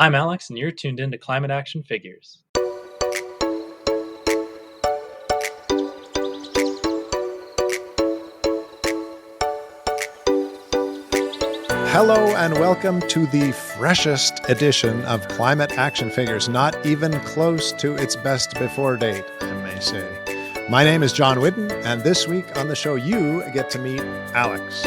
I'm Alex, and you're tuned in to Climate Action Figures. Hello and welcome to the freshest edition of Climate Action Figures, not even close to its best before date, I may say. My name is John Whidden, and this week on the show you get to meet Alex.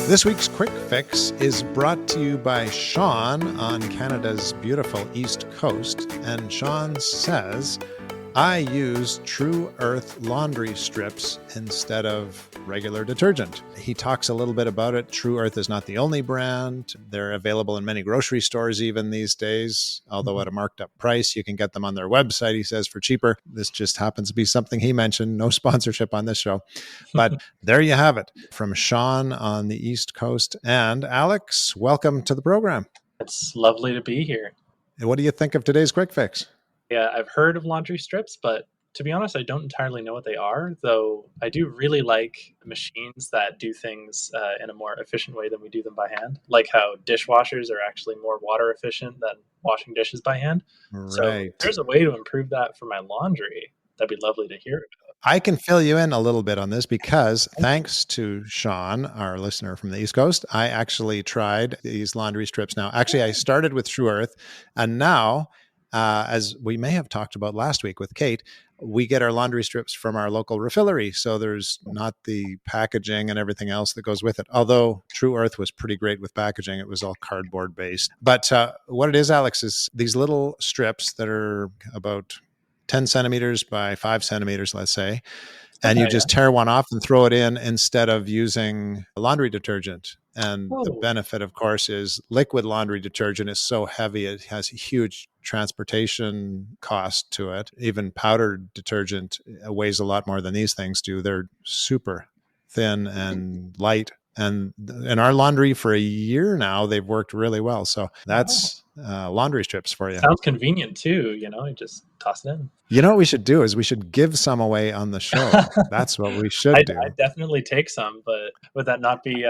This week's Quick Fix is brought to you by Sean on Canada's beautiful East Coast, and Sean says, I use True Earth laundry strips instead of regular detergent. He talks a little bit about it. True Earth is not the only brand. They're available in many grocery stores even these days, although at a marked up price. You can get them on their website, he says, for cheaper. This just happens to be something he mentioned. No sponsorship on this show. But there you have it from Sean on the East Coast. And Alex, welcome to the program. It's lovely to be here. And what do you think of today's Quick Fix? Yeah, I've heard of laundry strips, but to be honest, I don't entirely know what they are, though I do really like machines that do things in a more efficient way than we do them by hand, like how dishwashers are actually more water efficient than washing dishes by hand. Right. So if there's a way to improve that for my laundry, that'd be lovely to hear about. I can fill you in a little bit on this because thanks to Sean, our listener from the East Coast, I actually tried these laundry strips now. Actually, I started with True Earth, and now as we may have talked about last week with Kate, we get our laundry strips from our local refillery. So there's not the packaging and everything else that goes with it. Although True Earth was pretty great with packaging. It was all cardboard based. But what it is, Alex, is these little strips that are about 10 centimeters by 5 centimeters, let's say. And you just tear one off and throw it in instead of using laundry detergent. And the benefit, of course, is liquid laundry detergent is so heavy. It has a huge transportation cost to it. Even powdered detergent weighs a lot more than these things do. They're super thin and light. And in our laundry for a year now, they've worked really well. So that's laundry strips for you. Sounds convenient too, you just toss it in. You know what we should do is we should give some away on the show. That's what we should do. I'd definitely take some, but would that not be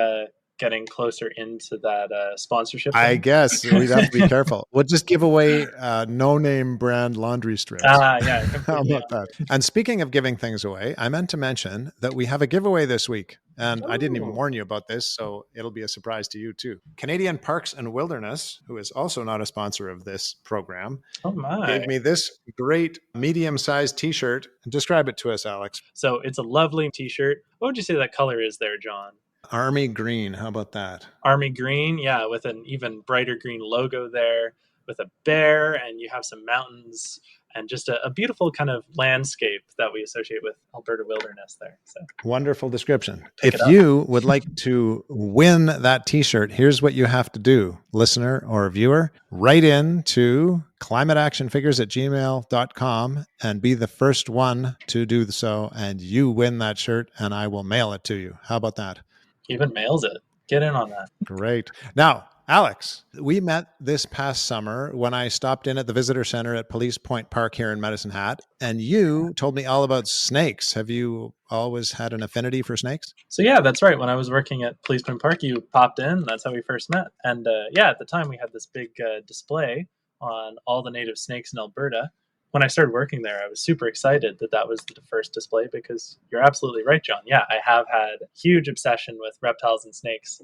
getting closer into that sponsorship thing? I guess we'd have to be careful. We'll just give away no-name brand laundry strips. Yeah. How about that? And speaking of giving things away, I meant to mention that we have a giveaway this week. And I didn't even warn you about this, so it'll be a surprise to you too. Canadian Parks and Wilderness, who is also not a sponsor of this program, gave me this great medium-sized t-shirt. Describe it to us, Alex. So it's a lovely t-shirt. What would you say that color is there, John? Army green. How about that? Army green, yeah, with an even brighter green logo there, with a bear, and you have some mountains and just a beautiful kind of landscape that we associate with Alberta wilderness there. So wonderful description. If you would like to win that t-shirt, here's what you have to do, listener or viewer. Write in to climateactionfigures@gmail.com and be the first one to do so, and you win that shirt, and I will mail it to you. How about that? Even mails it. Get in on that. Great. Now, Alex, we met this past summer when I stopped in at the visitor center at Police Point Park here in Medicine Hat, and you told me all about snakes. Have you always had an affinity for snakes? So yeah, that's right. When I was working at Police Point Park, you popped in. That's how we first met. And at the time we had this big display on all the native snakes in Alberta. When I started working there, I was super excited that was the first display because you're absolutely right, John. Yeah, I have had a huge obsession with reptiles and snakes,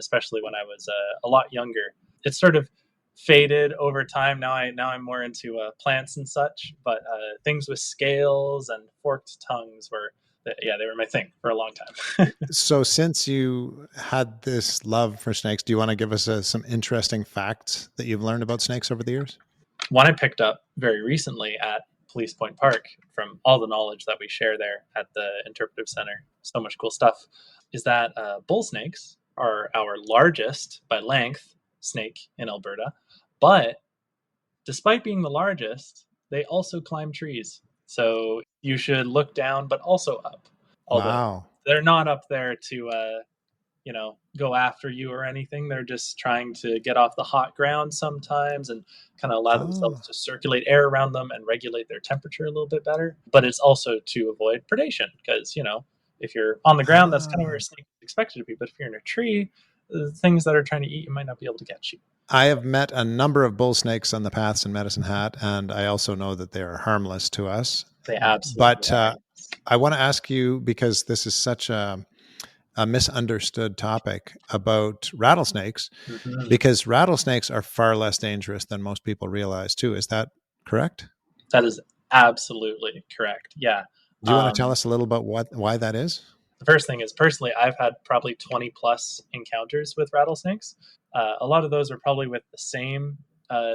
especially when I was a lot younger. It sort of faded over time. Now I'm more into plants and such, but things with scales and forked tongues they were my thing for a long time. So since you had this love for snakes, do you want to give us some interesting facts that you've learned about snakes over the years? One I picked up very recently at Police Point Park from all the knowledge that we share there at the Interpretive Center, so much cool stuff, is that bull snakes are our largest by length snake in Alberta. But despite being the largest, they also climb trees. So you should look down, but also up. Although they're not up there to go after you or anything. They're just trying to get off the hot ground sometimes and kind of allow themselves to circulate air around them and regulate their temperature a little bit better. But it's also to avoid predation because, If you're on the ground, that's kind of where Ah. a snake is expected to be. But if you're in a tree, the things that are trying to eat you might not be able to get you. I have met a number of bull snakes on the paths in Medicine Hat, and I also know that they are harmless to us. They absolutely But are. I want to ask you, because this is such a misunderstood topic, about rattlesnakes, Mm-hmm. because rattlesnakes are far less dangerous than most people realize too. Is that correct? That is absolutely correct. Yeah. Do you want to tell us a little about why that is? The first thing is, personally, I've had probably 20 plus encounters with rattlesnakes. A lot of those are probably with the same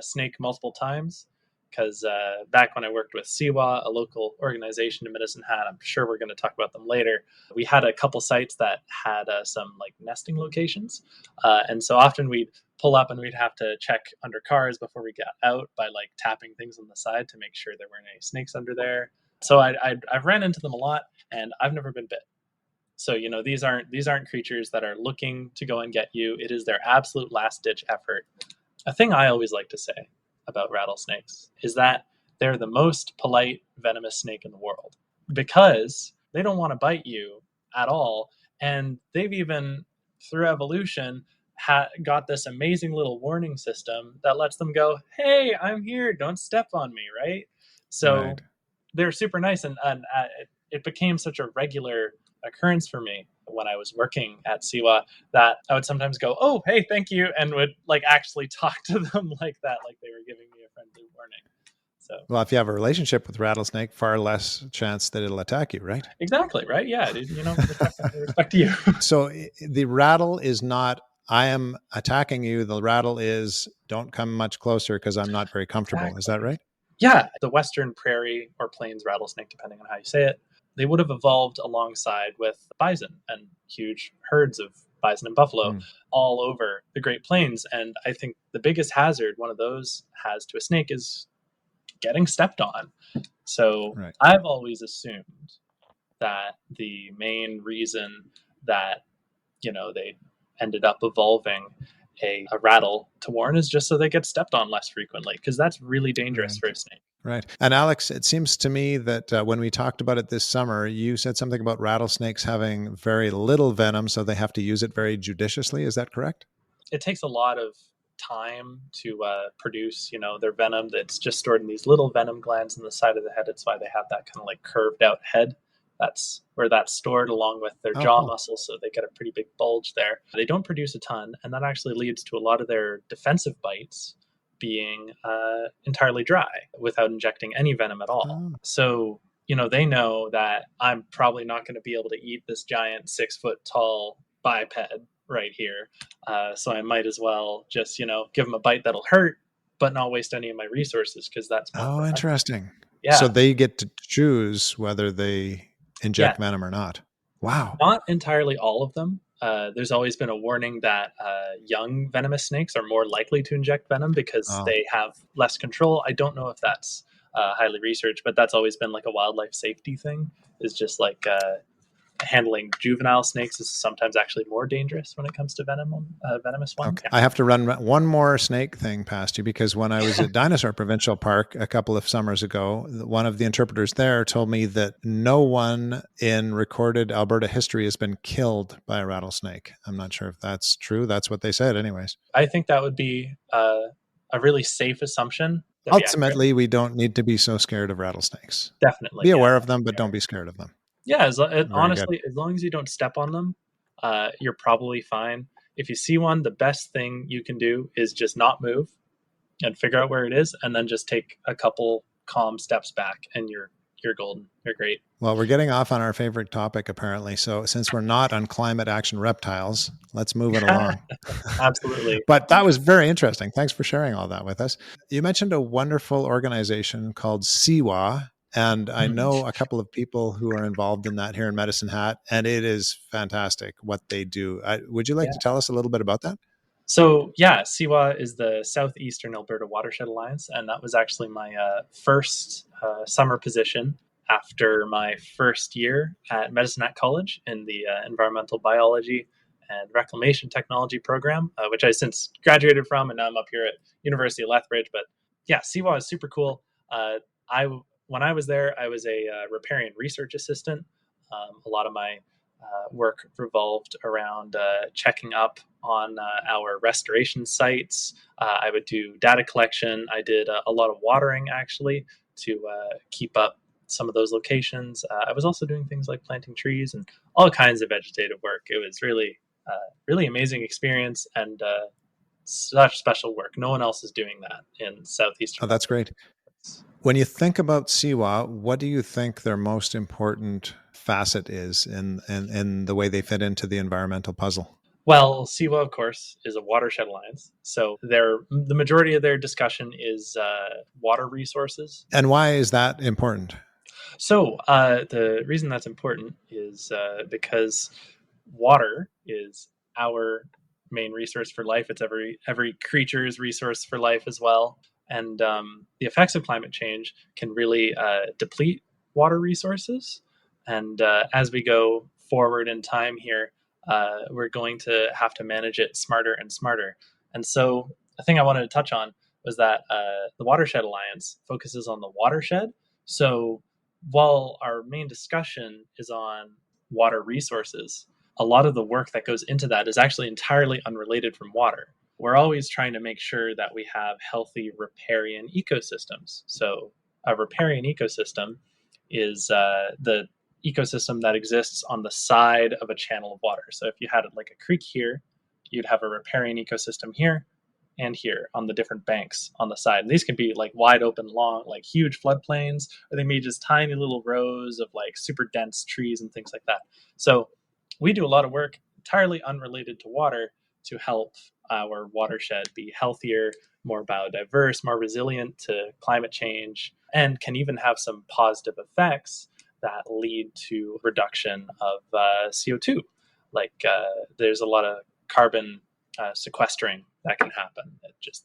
snake multiple times. Because back when I worked with SEAWA, a local organization in Medicine Hat, I'm sure we're going to talk about them later. We had a couple sites that had some like nesting locations, and so often we'd pull up and we'd have to check under cars before we got out by like tapping things on the side to make sure there weren't any snakes under there. So I've ran into them a lot, and I've never been bit. So these aren't creatures that are looking to go and get you. It is their absolute last ditch effort. A thing I always like to say about rattlesnakes is that they're the most polite venomous snake in the world because they don't want to bite you at all, and they've even through evolution got this amazing little warning system that lets them go, "Hey, I'm here. Don't step on me." Right? So Right. they're super nice, and it became such a regular occurrence for me when I was working at SEAWA that I would sometimes go, "Oh, hey, thank you," and would like actually talk to them like that, like they were giving me a friendly warning. So Well, if you have a relationship with rattlesnake, far less chance that it'll attack you, right? exactly right, yeah, respect to you. So the rattle is not, I am attacking you. The rattle is, don't come much closer because I'm not very comfortable. Is that Exactly. right? Yeah, the western prairie or plains rattlesnake, depending on how you say it, they would have evolved alongside with bison and huge herds of bison and buffalo Mm, all over the Great Plains. And I think the biggest hazard one of those has to a snake is getting stepped on. So right. I've always assumed that the main reason that they ended up evolving a rattle to warn is just so they get stepped on less frequently, because that's really dangerous for Right. a snake. Right. And Alex, it seems to me that when we talked about it this summer, you said something about rattlesnakes having very little venom, so they have to use it very judiciously. Is that correct? It takes a lot of time to produce their venom. That's just stored in these little venom glands in the side of the head. It's why they have that kind of like curved out head. That's where that's stored along with their Oh, jaw cool. muscles, so they get a pretty big bulge there. They don't produce a ton, and that actually leads to a lot of their defensive bites being entirely dry without injecting any venom at all. Oh. So they know that I'm probably not going to be able to eat this giant 6 foot tall biped right here. So I might as well just, give them a bite that'll hurt, but not waste any of my resources, because that's more Oh, productive. interesting. So Yeah. they get to choose whether they Yeah. inject venom or not. Wow. Not entirely all of them. There's always been a warning that young venomous snakes are more likely to inject venom because Oh. they have less control. I don't know if that's highly researched, but that's always been like a wildlife safety thing. Is just like handling juvenile snakes is sometimes actually more dangerous when it comes to venomous ones. Okay. Yeah. I have to run one more snake thing past you, because when I was at Dinosaur Provincial Park a couple of summers ago, one of the interpreters there told me that no one in recorded Alberta history has been killed by a rattlesnake. I'm not sure if that's true. That's what they said, anyways. I think that would be a really safe assumption. That'd be accurate. Ultimately, we don't need to be so scared of rattlesnakes. Definitely, Be yeah. aware of them, but don't be scared of them. Yeah, Very good. honestly, as long as you don't step on them, you're probably fine. If you see one, the best thing you can do is just not move and figure out where it is, and then just take a couple calm steps back, and you're golden. You're great. Well, we're getting off on our favorite topic, apparently. So, since we're not on climate action reptiles, let's move it along. Absolutely. But that was very interesting. Thanks for sharing all that with us. You mentioned a wonderful organization called SEAWA, and I know a couple of people who are involved in that here in Medicine Hat, and it is fantastic what they do. Would you like Yeah. to tell us a little bit about that? So yeah, SEAWA is the Southeastern Alberta Watershed Alliance, and that was actually my first summer position after my first year at Medicine Hat College in the environmental biology and reclamation technology program, which I since graduated from, and now I'm up here at University of Lethbridge. But yeah, SEAWA is super cool. I when I was there, I was a riparian research assistant. A lot of my work revolved around checking up on our restoration sites. I would do data collection. I did a lot of watering actually to keep up some of those locations. I was also doing things like planting trees and all kinds of vegetative work. It was really amazing experience and such special work. No one else is doing that in Southeastern Oh, that's Alberta. great. When you think about SEAWA, what do you think their most important facet is in the way they fit into the environmental puzzle? Well, SEAWA, of course, is a watershed alliance. So the majority of their discussion is water resources. And why is that important? So the reason that's important is because water is our main resource for life. It's every creature's resource for life as well. And the effects of climate change can really deplete water resources. And as we go forward in time here, we're going to have to manage it smarter and smarter. And so, a thing I wanted to touch on was that the Watershed Alliance focuses on the watershed. So, while our main discussion is on water resources, a lot of the work that goes into that is actually entirely unrelated from water. We're always trying to make sure that we have healthy riparian ecosystems. So, a riparian ecosystem is the ecosystem that exists on the side of a channel of water. So, if you had like a creek here, you'd have a riparian ecosystem here and here on the different banks on the side. And these can be like wide open, long, like huge floodplains, or they may be just tiny little rows of like super dense trees and things like that. So we do a lot of work entirely unrelated to water to help our watershed be healthier, more biodiverse, more resilient to climate change, and can even have some positive effects that lead to reduction of CO2. Like there's a lot of carbon sequestering that can happen.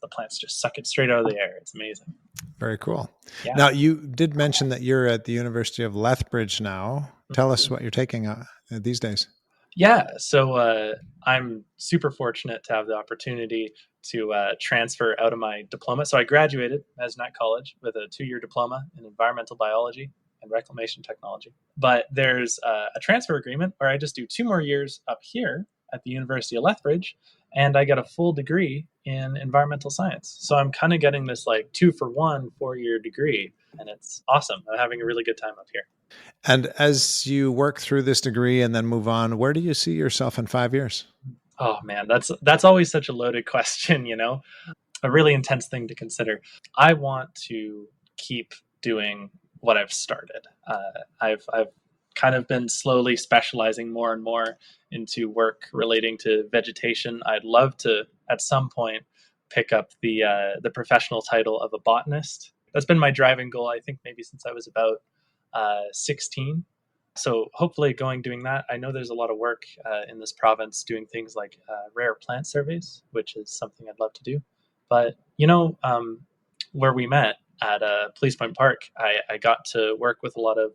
The plants just suck it straight out of the air. It's amazing. Very cool. Yeah. Now, you did mention that you're at the University of Lethbridge now. Tell us what you're taking these days. Yeah, so I'm super fortunate to have the opportunity to transfer out of my diploma. So I graduated Mesnat College with a 2-year diploma in environmental biology and reclamation technology. But there's a transfer agreement where I just do 2 more years up here at the University of Lethbridge, and I get a full degree in environmental science. So I'm kind of getting this like 2-for-1 4-year degree, and it's awesome. I'm having a really good time up here. And as you work through this degree and then move on, where do you see yourself in 5 years? Oh man, that's always such a loaded question, you know? A really intense thing to consider. I want to keep doing what I've started. I've kind of been slowly specializing more and more into work relating to vegetation. I'd love to, at some point, pick up the professional title of a botanist. That's been my driving goal, I think, maybe since I was about 16. So hopefully doing that. I know there's a lot of work in this province doing things like rare plant surveys, which is something I'd love to do. But, where we met at Police Point Park, I got to work with a lot of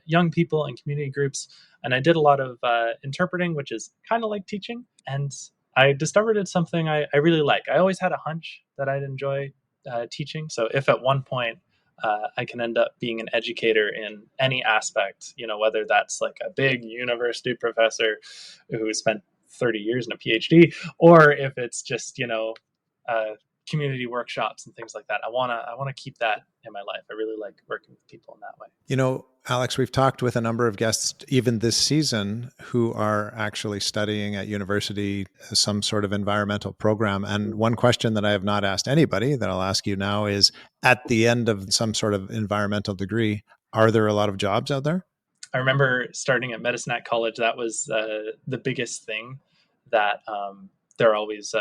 young people and community groups, and I did a lot of interpreting, which is kind of like teaching. And I discovered it's something I really like. I always had a hunch that I'd enjoy teaching. So if at one point I can end up being an educator in any aspect, whether that's like a big university professor who spent 30 years in a PhD, or if it's just, community workshops and things like that. I want to keep that in my life. I really like working with people in that way. Alex, we've talked with a number of guests even this season who are actually studying at university some sort of environmental program. And one question that I have not asked anybody that I'll ask you now is, at the end of some sort of environmental degree, are there a lot of jobs out there? I remember starting at Medicine College. That was the biggest thing that they're always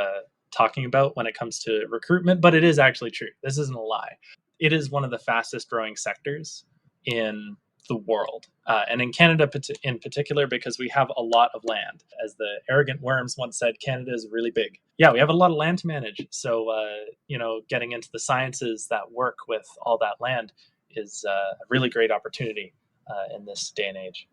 talking about when it comes to recruitment, but it is actually true. This isn't a lie. It is one of the fastest growing sectors in the world, and in Canada in particular, because we have a lot of land. As the arrogant worms once said, Canada is really big. Yeah, we have a lot of land to manage. So, getting into the sciences that work with all that land is a really great opportunity in this day and age.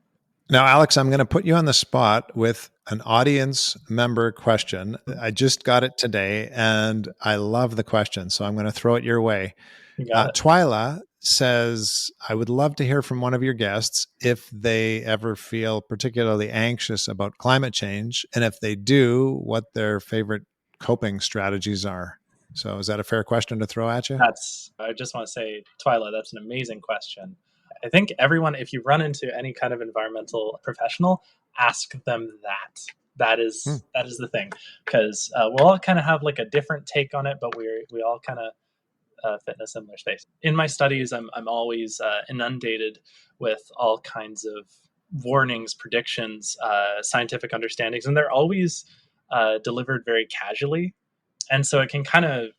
Now, Alex, I'm going to put you on the spot with an audience member question. I just got it today, and I love the question, so I'm going to throw it your way. Twyla says, I would love to hear from one of your guests if they ever feel particularly anxious about climate change. And if they do, what their favorite coping strategies are. So is that a fair question to throw at you? I just want to say, Twyla, that's an amazing question. I think everyone, if you run into any kind of environmental professional, ask them that. That is the thing, because we'll all kind of have like a different take on it, but we all kind of fit in a similar space. In my studies, I'm always inundated with all kinds of warnings, predictions, scientific understandings, and they're always delivered very casually, and so it can kind of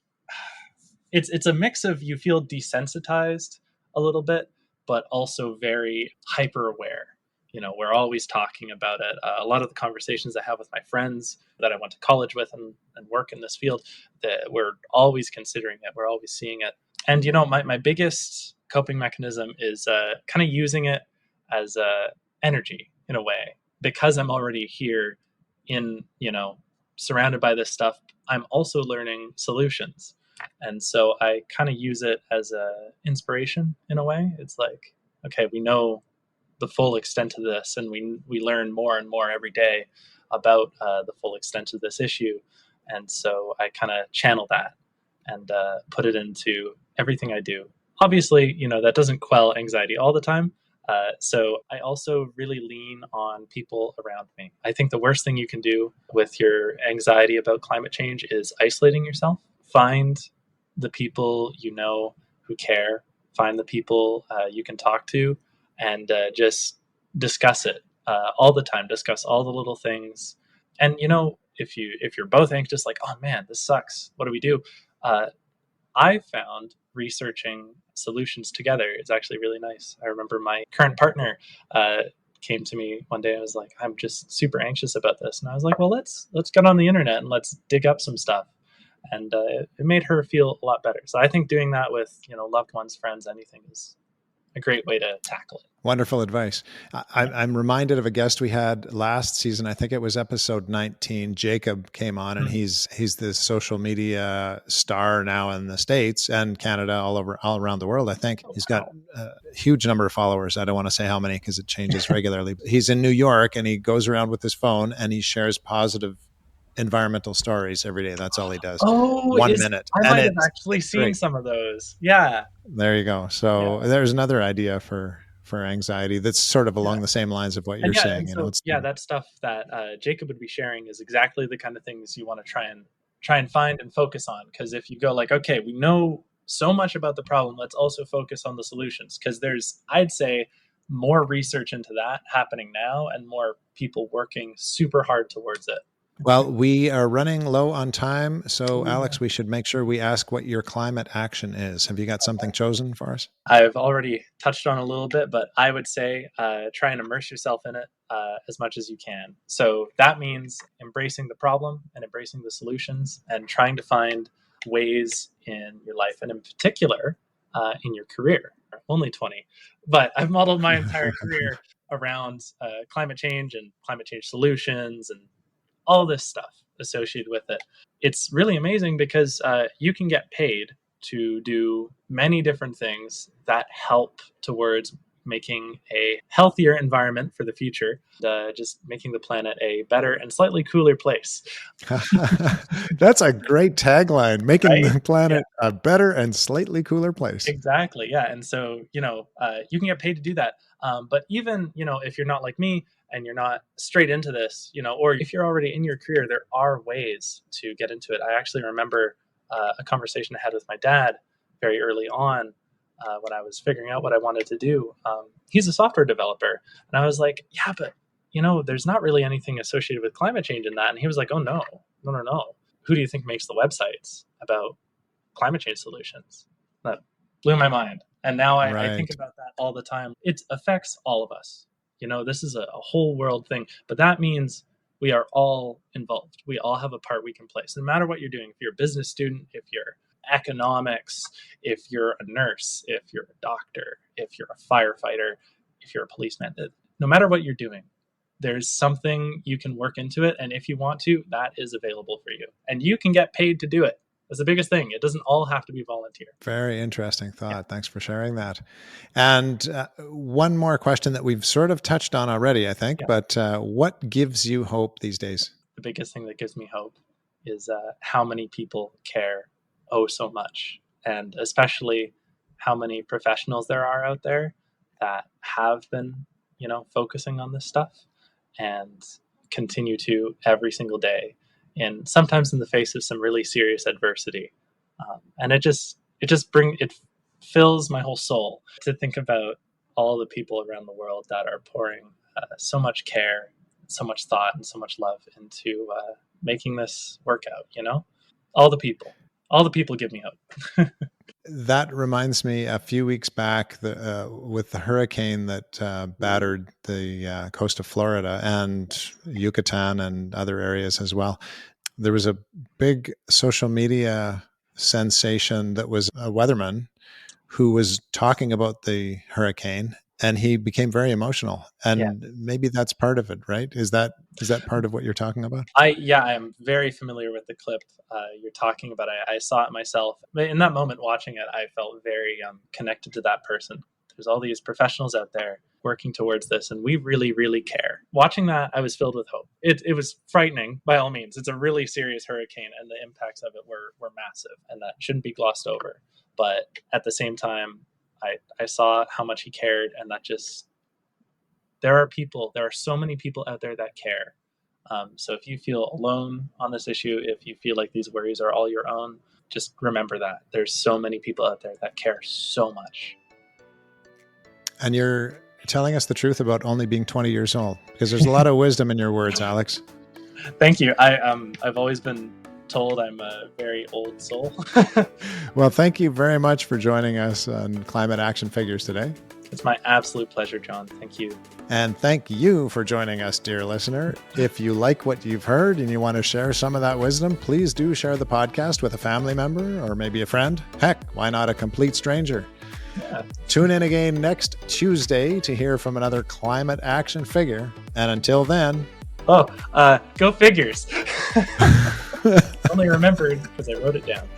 it's a mix of, you feel desensitized a little bit, but also very hyper aware. We're always talking about it. A lot of the conversations I have with my friends that I went to college with and work in this field, that we're always considering it. We're always seeing it. And, my biggest coping mechanism is kind of using it as energy in a way, because I'm already here in, surrounded by this stuff. I'm also learning solutions. And so I kind of use it as a inspiration in a way. It's like, okay, we know the full extent of this, and we learn more and more every day about the full extent of this issue. And so I kind of channel that and put it into everything I do. Obviously, that doesn't quell anxiety all the time. So I also really lean on people around me. I think the worst thing you can do with your anxiety about climate change is isolating yourself. Find the people who care. Find the people you can talk to, and just discuss it all the time. Discuss all the little things. And if you're both anxious, like, oh man, this sucks, what do we do? I found researching solutions together is actually really nice. I remember my current partner came to me one day and was like, I'm just super anxious about this. And I was like, well, let's get on the internet and let's dig up some stuff. And it made her feel a lot better. So I think doing that with, loved ones, friends, anything is a great way to tackle it. Wonderful advice. I'm reminded of a guest we had last season. I think it was episode 19. Jacob came on, and he's this social media star now in the States and Canada, all around the world. I think he's got a huge number of followers. I don't want to say how many because it changes regularly. He's in New York, and he goes around with his phone and he shares positive environmental stories every day. That's all he does. Oh, 1 minute. I might have actually seen some of those. Yeah. There you go. So there's another idea for anxiety that's sort of along the same lines of what you're saying. That stuff that Jacob would be sharing is exactly the kind of things you want to try and find and focus on. Because if you go like, okay, we know so much about the problem, let's also focus on the solutions. Because there's, I'd say, more research into that happening now, and more people working super hard towards it. Well, we are running low on time. So, Alex, we should make sure we ask what your climate action is. Have you got something chosen for us? I've already touched on a little bit, but I would say try and immerse yourself in it as much as you can. So that means embracing the problem and embracing the solutions, and trying to find ways in your life, and in particular in your career. Only 20, but I've modeled my entire career around climate change and climate change solutions and all this stuff associated with it. It's really amazing because you can get paid to do many different things that help towards making a healthier environment for the future, just making the planet a better and slightly cooler place. That's a great tagline, making the planet a better and slightly cooler place. Exactly. Yeah. And so, you can get paid to do that. But even, if you're not like me, and you're not straight into this, or if you're already in your career, there are ways to get into it. I actually remember a conversation I had with my dad very early on when I was figuring out what I wanted to do. He's a software developer. And I was like, yeah, but, there's not really anything associated with climate change in that. And he was like, oh, no. Who do you think makes the websites about climate change solutions? That blew my mind. And now I think about that all the time. It affects all of us. This is a whole world thing, but that means we are all involved. We all have a part we can play. So no matter what you're doing, if you're a business student, if you're economics, if you're a nurse, if you're a doctor, if you're a firefighter, if you're a policeman, no matter what you're doing, there's something you can work into it. And if you want to, that is available for you, and you can get paid to do it. That's the biggest thing. It doesn't all have to be volunteer. Very interesting thought. Thanks for sharing that. And one more question that we've sort of touched on already, I think, but what gives you hope these days? The biggest thing that gives me hope is how many people care so much, and especially how many professionals there are out there that have been, focusing on this stuff and continue to every single day, and sometimes in the face of some really serious adversity. And it fills my whole soul to think about all the people around the world that are pouring so much care, so much thought, and so much love into making this work out. All the people give me hope. That reminds me, a few weeks back, with the hurricane that battered the coast of Florida and Yucatan and other areas as well, there was a big social media sensation that was a weatherman who was talking about the hurricane, and he became very emotional. And maybe that's part of it, right? Is that part of what you're talking about? I am very familiar with the clip you're talking about. I saw it myself. In that moment watching it, I felt very connected to that person. There's all these professionals out there working towards this, and we really, really care. Watching that, I was filled with hope. It was frightening, by all means. It's a really serious hurricane, and the impacts of it were massive, and that shouldn't be glossed over. But at the same time, I saw how much he cared, and that there are so many people out there that care. So if you feel alone on this issue, if you feel like these worries are all your own, just remember that there's so many people out there that care so much. And you're telling us the truth about only being 20 years old, because there's a lot of wisdom in your words, Alex. Thank you. I've always been told I'm a very old soul. Well, thank you very much for joining us on Climate Action Figures today. It's my absolute pleasure, John. Thank you. And thank you for joining us, dear listener. If you like what you've heard and you want to share some of that wisdom, please do share the podcast with a family member or maybe a friend. Heck, why not a complete stranger? Yeah. Tune in again next Tuesday to hear from another climate action figure. And until then... go figures. Only remembered because I wrote it down.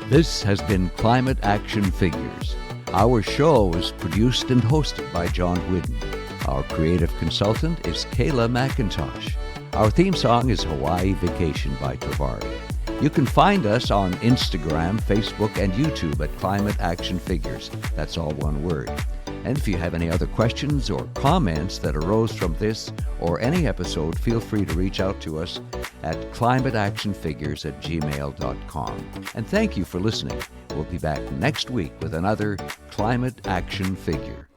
This has been Climate Action Figures. Our show is produced and hosted by John Whidden. Our creative consultant is Kayla McIntosh. Our theme song is Hawaii Vacation by Tavari. You can find us on Instagram, Facebook, and YouTube at Climate Action Figures. That's all one word. And if you have any other questions or comments that arose from this or any episode, feel free to reach out to us at climateactionfigures@gmail.com. And thank you for listening. We'll be back next week with another Climate Action Figure.